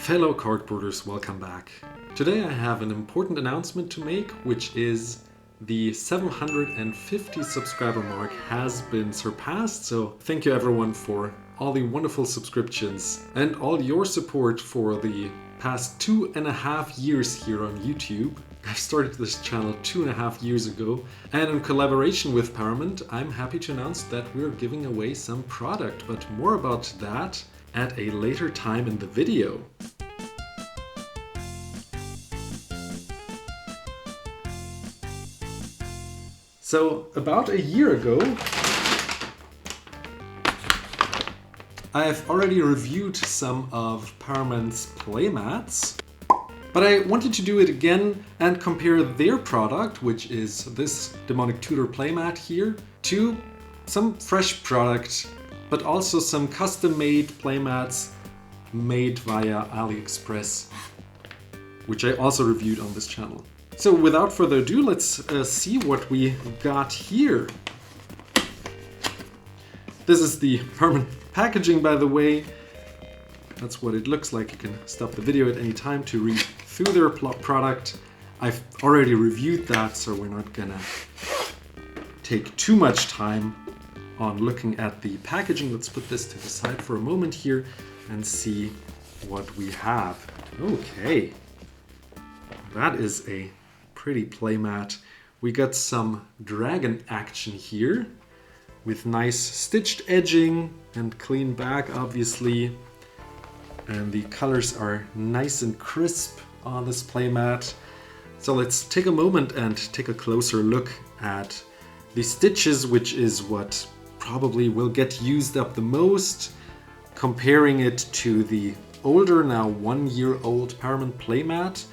Fellow cardboarders, welcome back. Today I have an important announcement to make, which is the 750 subscriber mark has been surpassed, so thank you everyone for all the wonderful subscriptions and all your support for the past 2.5 years here on YouTube. I started this channel 2.5 years ago, and in collaboration with Paramint, I'm happy to announce that we're giving away some product, but more about that at a later time in the video. So about a year ago, I've already reviewed some of Paramint's playmats, but I wanted to do it again and compare their product, which is this Demonic Tutor playmat here, to some fresh product, but also some custom-made playmats made via AliExpress, which I also reviewed on this channel. So without further ado, let's see what we got here. This is the Paramint packaging, by the way. That's what it looks like. You can stop the video at any time to read through their product. I've already reviewed that, so we're not gonna take too much time on looking at the packaging. Let's put this to the side for a moment here and see what we have. Okay, that is a pretty playmat. We got some dragon action here with nice stitched edging and clean back, obviously. And the colors are nice and crisp on this playmat. So let's take a moment and take a closer look at the stitches, which is what probably will get used up the most. Comparing it to the older, now 1-year-old Paramint playmat,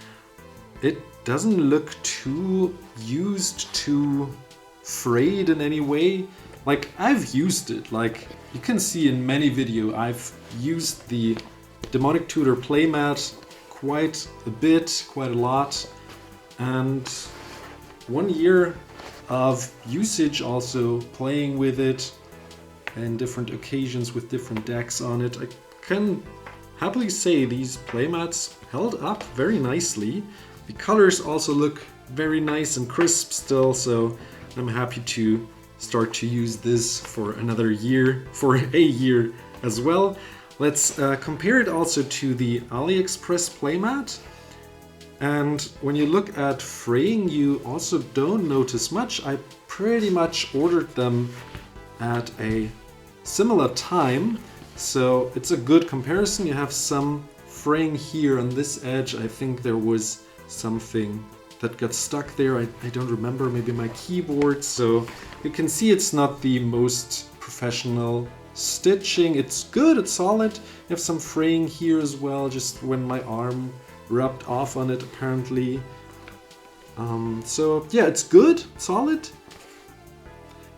it doesn't look too used, too frayed in any way. Like, I've used it, like you can see in many videos, I've used the Demonic Tutor playmat quite a bit, quite a lot, and 1 year of usage, also playing with it in different occasions with different decks on it. I can happily say these playmats held up very nicely. The colors also look very nice and crisp still, so I'm happy to start to use this for another year, for a year as well. Let's compare it also to the AliExpress playmat. And when you look at fraying, you also don't notice much. I pretty much ordered them at a similar time, so it's a good comparison. You have some fraying here on this edge. I think there was something that got stuck there. I don't remember, maybe my keyboard. So you can see it's not the most professional stitching. It's good, it's solid. You have some fraying here as well, just when my arm rubbed off on it apparently. So yeah, it's good, solid.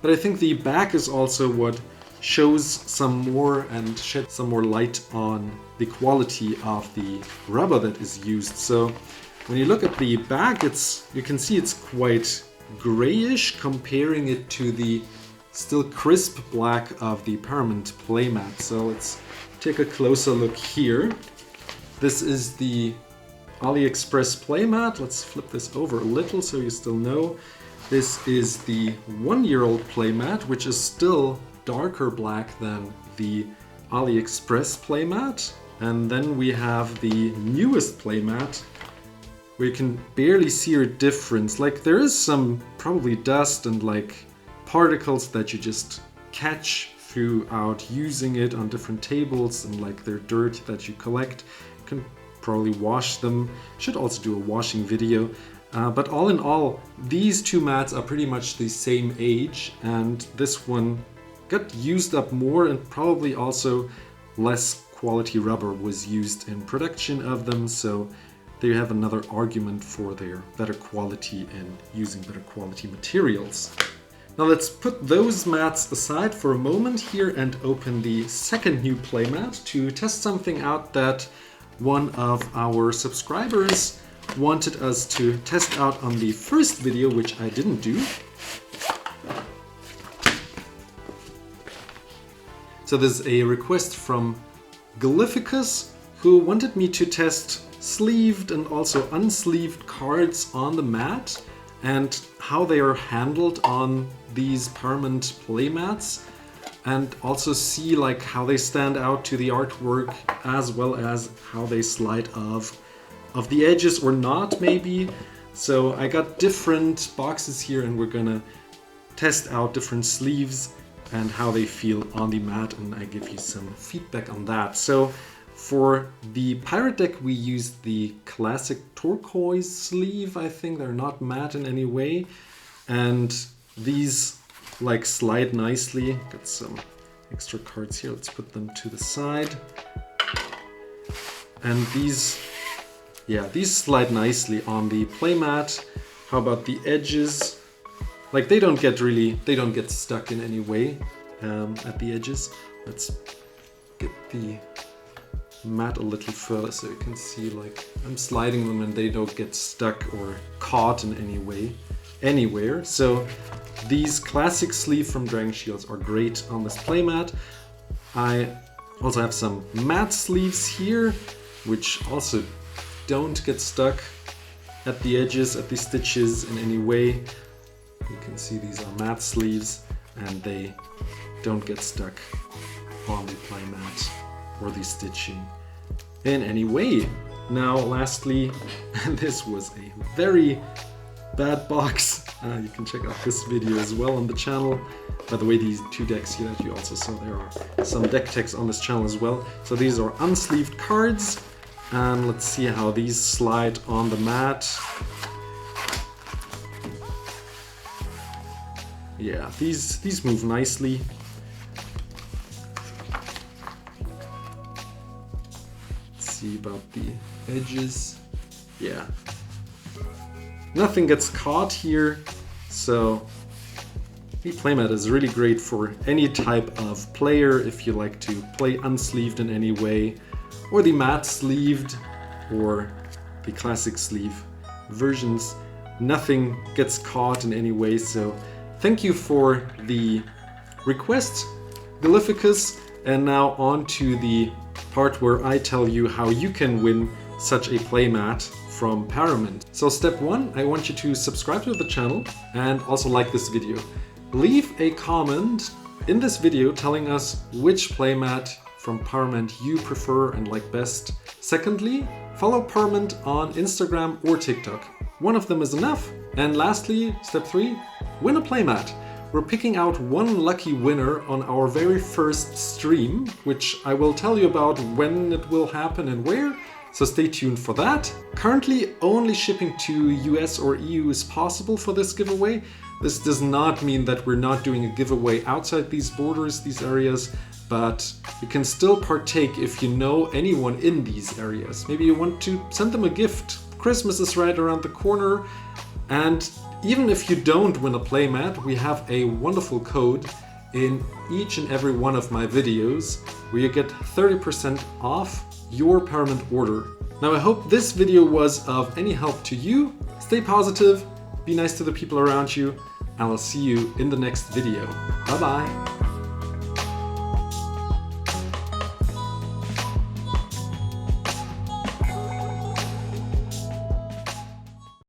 But I think the back is also what shows some more and sheds some more light on the quality of the rubber that is used. So when you look at the back, you can see it's quite grayish comparing it to the still crisp black of the Paramint playmat. So let's take a closer look here. This is the AliExpress playmat. Let's flip this over a little so you still know. This is the 1-year-old playmat, which is still darker black than the AliExpress playmat. And then we have the newest playmat, where you can barely see a difference. Like, there is some probably dust and like particles that you just catch throughout using it on different tables, and like they're dirt that you collect. You can probably wash them. Should also do a washing video. But all in all, these two mats are pretty much the same age, and this one got used up more, and probably also less quality rubber was used in production of them, so they have another argument for their better quality and using better quality materials. Now let's put those mats aside for a moment here and open the second new playmat to test something out that one of our subscribers wanted us to test out on the first video, which I didn't do. So there's a request from Glyphicus who wanted me to test sleeved and also unsleeved cards on the mat and how they are handled on these Paramint playmats, and also see like how they stand out to the artwork as well as how they slide off the edges or not maybe. So I got different boxes here and we're gonna test out different sleeves and how they feel on the mat, and I give you some feedback on that. So for the pirate deck we used the classic turquoise sleeve. I think they're not matte in any way, and these like slide nicely. Got some extra cards here, let's put them to the side. And these slide nicely on the playmat. How about the edges? Like they don't get stuck in any way at the edges. Let's get the mat a little further so you can see like I'm sliding them and they don't get stuck or caught in any way anywhere. So these classic sleeve from Dragon Shields are great on this playmat. I also have some matte sleeves here, which also don't get stuck at the edges, at the stitches in any way. You can see these are matte sleeves and they don't get stuck on the playmat or the stitching in any way. Now lastly, this was a very bad box. You can check out this video as well on the channel. By the way, these two decks here that you also saw, there are some deck techs on this channel as well. So these are unsleeved cards, and let's see how these slide on the mat. Yeah, these move nicely. Let's see about the edges. Yeah. Nothing gets caught here, so the playmat is really great for any type of player if you like to play unsleeved in any way, or the matte sleeved or the classic sleeve versions. Nothing gets caught in any way, so thank you for the request, Glyphicus, and now on to the part where I tell you how you can win such a playmat from Paramint. So step 1, I want you to subscribe to the channel and also like this video. Leave a comment in this video telling us which playmat from Paramint you prefer and like best. Secondly, follow Paramint on Instagram or TikTok. One of them is enough. And lastly, step 3, win a playmat. We're picking out one lucky winner on our very first stream, which I will tell you about when it will happen and where, so stay tuned for that. Currently, only shipping to US or EU is possible for this giveaway. This does not mean that we're not doing a giveaway outside these borders, these areas, but you can still partake if you know anyone in these areas. Maybe you want to send them a gift. Christmas is right around the corner, and even if you don't win a playmat, we have a wonderful code in each and every one of my videos where you get 30% off your Paramint order. Now I hope this video was of any help to you. Stay positive, be nice to the people around you, and I'll see you in the next video. Bye bye!